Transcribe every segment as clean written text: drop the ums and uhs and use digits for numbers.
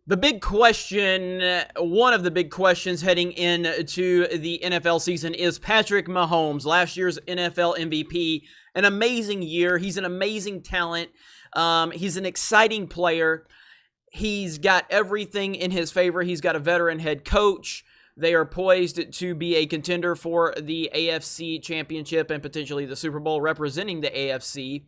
The big question, one of the big questions heading into the NFL season is Patrick Mahomes, last year's NFL MVP. An amazing year. He's an amazing talent. He's an exciting player. He's got everything in his favor. He's got a veteran head coach. They are poised to be a contender for the AFC Championship and potentially the Super Bowl representing the AFC.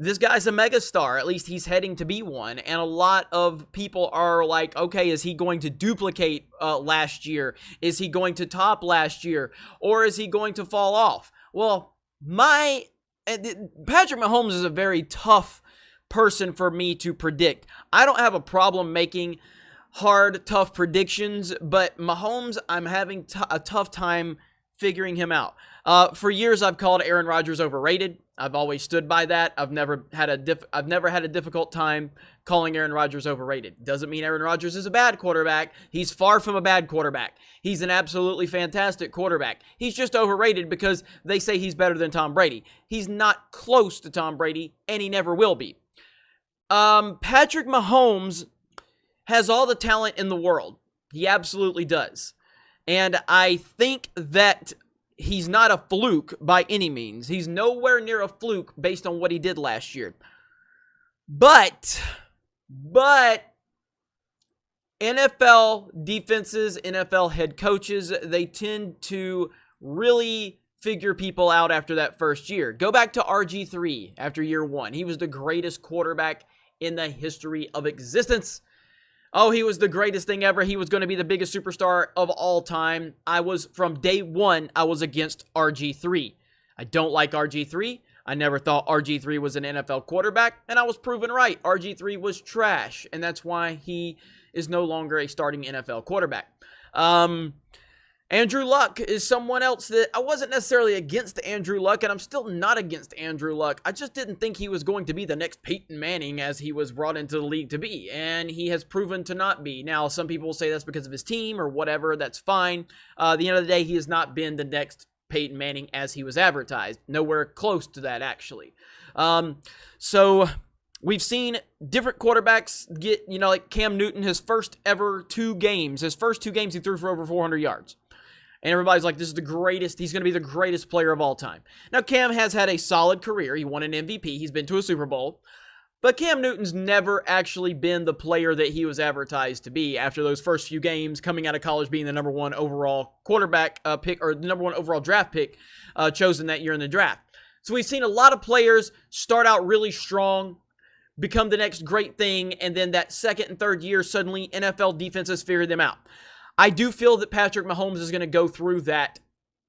This guy's a megastar. At least he's heading to be one. And a lot of people are like, okay, is he going to duplicate last year? Is he going to top last year? Or is he going to fall off? Well, Patrick Mahomes is a very tough person for me to predict. I don't have a problem making hard, tough predictions, but Mahomes, I'm having a tough time figuring him out. For years, I've called Aaron Rodgers overrated. I've always stood by that. I've never had a difficult time calling Aaron Rodgers overrated. Doesn't mean Aaron Rodgers is a bad quarterback. He's far from a bad quarterback. He's an absolutely fantastic quarterback. He's just overrated because they say he's better than Tom Brady. He's not close to Tom Brady, and he never will be. Patrick Mahomes has all the talent in the world. He absolutely does. And I think that he's not a fluke by any means. He's nowhere near a fluke based on what he did last year. But NFL defenses, NFL head coaches, they tend to really figure people out after that first year. Go back to RG3 after year one. He was the greatest quarterback in the history of existence. Oh, he was the greatest thing ever. He was going to be the biggest superstar of all time. From day one, I was against RG3. I don't like RG3. I never thought RG3 was an NFL quarterback, and I was proven right. RG3 was trash, and that's why he is no longer a starting NFL quarterback. Andrew Luck is someone else that I wasn't necessarily against Andrew Luck, and I'm still not against Andrew Luck. I just didn't think he was going to be the next Peyton Manning as he was brought into the league to be, and he has proven to not be. Now, some people will say that's because of his team or whatever. That's fine. At the end of the day, he has not been the next Peyton Manning as he was advertised. Nowhere close to that, actually. So we've seen different quarterbacks get, like Cam Newton, his first two games he threw for over 400 yards. And everybody's like, this is the greatest. He's going to be the greatest player of all time. Now, Cam has had a solid career. He won an MVP. He's been to a Super Bowl. But Cam Newton's never actually been the player that he was advertised to be after those first few games coming out of college, being the number one overall quarterback pick or the number one overall draft pick chosen that year in the draft. So we've seen a lot of players start out really strong, become the next great thing, and then that second and third year, suddenly NFL defenses figure them out. I do feel that Patrick Mahomes is going to go through that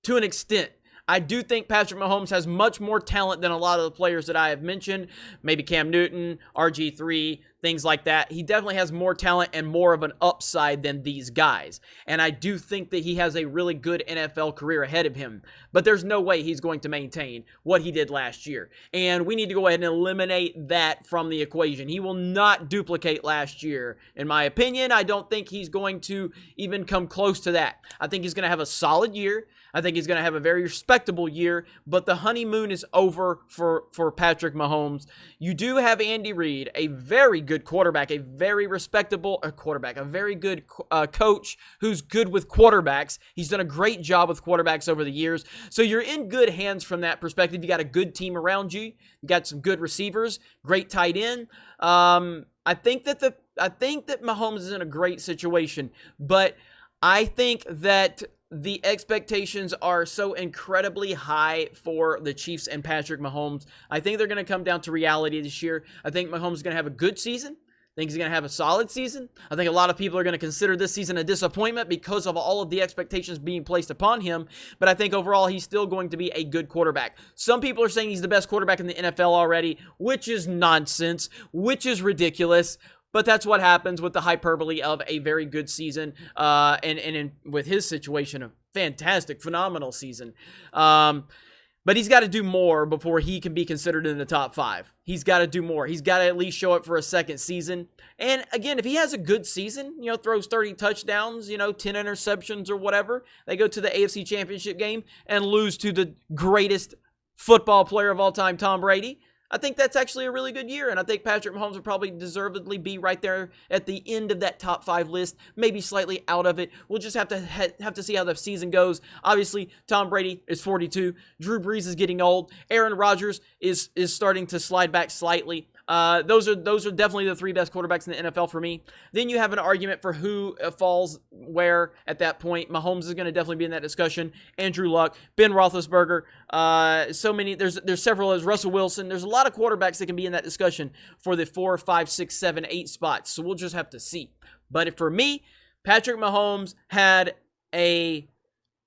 to an extent. I do think Patrick Mahomes has much more talent than a lot of the players that I have mentioned. Maybe Cam Newton, RG3, things like that. He definitely has more talent and more of an upside than these guys. And I do think that he has a really good NFL career ahead of him. But there's no way he's going to maintain what he did last year. And we need to go ahead and eliminate that from the equation. He will not duplicate last year. In my opinion, I don't think he's going to even come close to that. I think he's going to have a solid year. I think he's going to have a very respectable year, but the honeymoon is over for Patrick Mahomes. You do have Andy Reid, a very good quarterback, a very respectable quarterback, a very good coach who's good with quarterbacks. He's done a great job with quarterbacks over the years. So you're in good hands from that perspective. You got a good team around you. You got some good receivers, great tight end. I think that Mahomes is in a great situation, but I think that the expectations are so incredibly high for the Chiefs and Patrick Mahomes. I think they're going to come down to reality this year. I think Mahomes is going to have a good season. I think he's going to have a solid season. I think a lot of people are going to consider this season a disappointment because of all of the expectations being placed upon him. But I think overall he's still going to be a good quarterback. Some people are saying he's the best quarterback in the NFL already, which is nonsense, which is ridiculous. But that's what happens with the hyperbole of a very good season, and with his situation, a fantastic, phenomenal season. But he's got to do more before he can be considered in the top 5. He's got to do more. He's got to at least show up for a second season. And again, if he has a good season, throws 30 touchdowns, 10 interceptions or whatever, they go to the AFC Championship game and lose to the greatest football player of all time, Tom Brady. I think that's actually a really good year, and I think Patrick Mahomes would probably deservedly be right there at the end of that top 5 list, maybe slightly out of it. We'll just have to see how the season goes. Obviously, Tom Brady is 42. Drew Brees is getting old. Aaron Rodgers is starting to slide back slightly. Those are definitely the 3 best quarterbacks in the NFL for me. Then you have an argument for who falls where at that point. Mahomes is going to definitely be in that discussion. Andrew Luck, Ben Roethlisberger, there's several. There's Russell Wilson. There's a lot of quarterbacks that can be in that discussion for the 4, 5, 6, 7, 8 spots. So we'll just have to see. But for me, Patrick Mahomes had a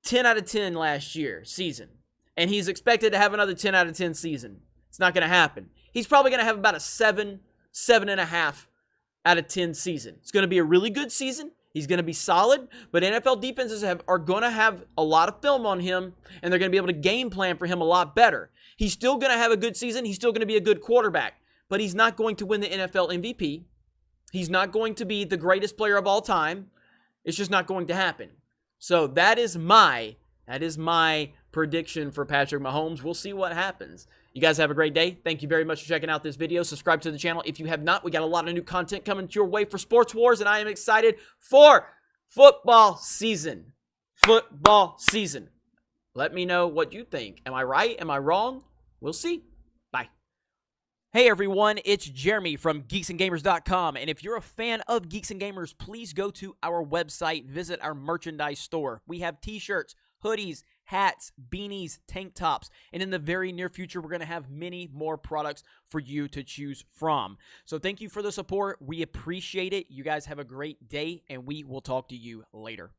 10 out of 10 last year season, and he's expected to have another 10 out of 10 season. It's not going to happen. He's probably going to have about a 7, 7.5 out of 10 season. It's going to be a really good season. He's going to be solid, but NFL defenses are going to have a lot of film on him, and they're going to be able to game plan for him a lot better. He's still going to have a good season. He's still going to be a good quarterback, but he's not going to win the NFL MVP. He's not going to be the greatest player of all time. It's just not going to happen. So that is my prediction for Patrick Mahomes. We'll see what happens. You guys have a great day. Thank you very much for checking out this video. Subscribe to the channel if you have not. We got a lot of new content coming your way for Sports Wars, and I am excited for football season. Football season. Let me know what you think. Am I right? Am I wrong? We'll see. Bye. Hey everyone, it's Jeremy from geeksandgamers.com, and if you're a fan of Geeks and Gamers, please go to our website, visit our merchandise store. We have t-shirts, hoodies, hats, beanies, tank tops, and in the very near future, we're going to have many more products for you to choose from. So thank you for the support. We appreciate it. You guys have a great day, and we will talk to you later.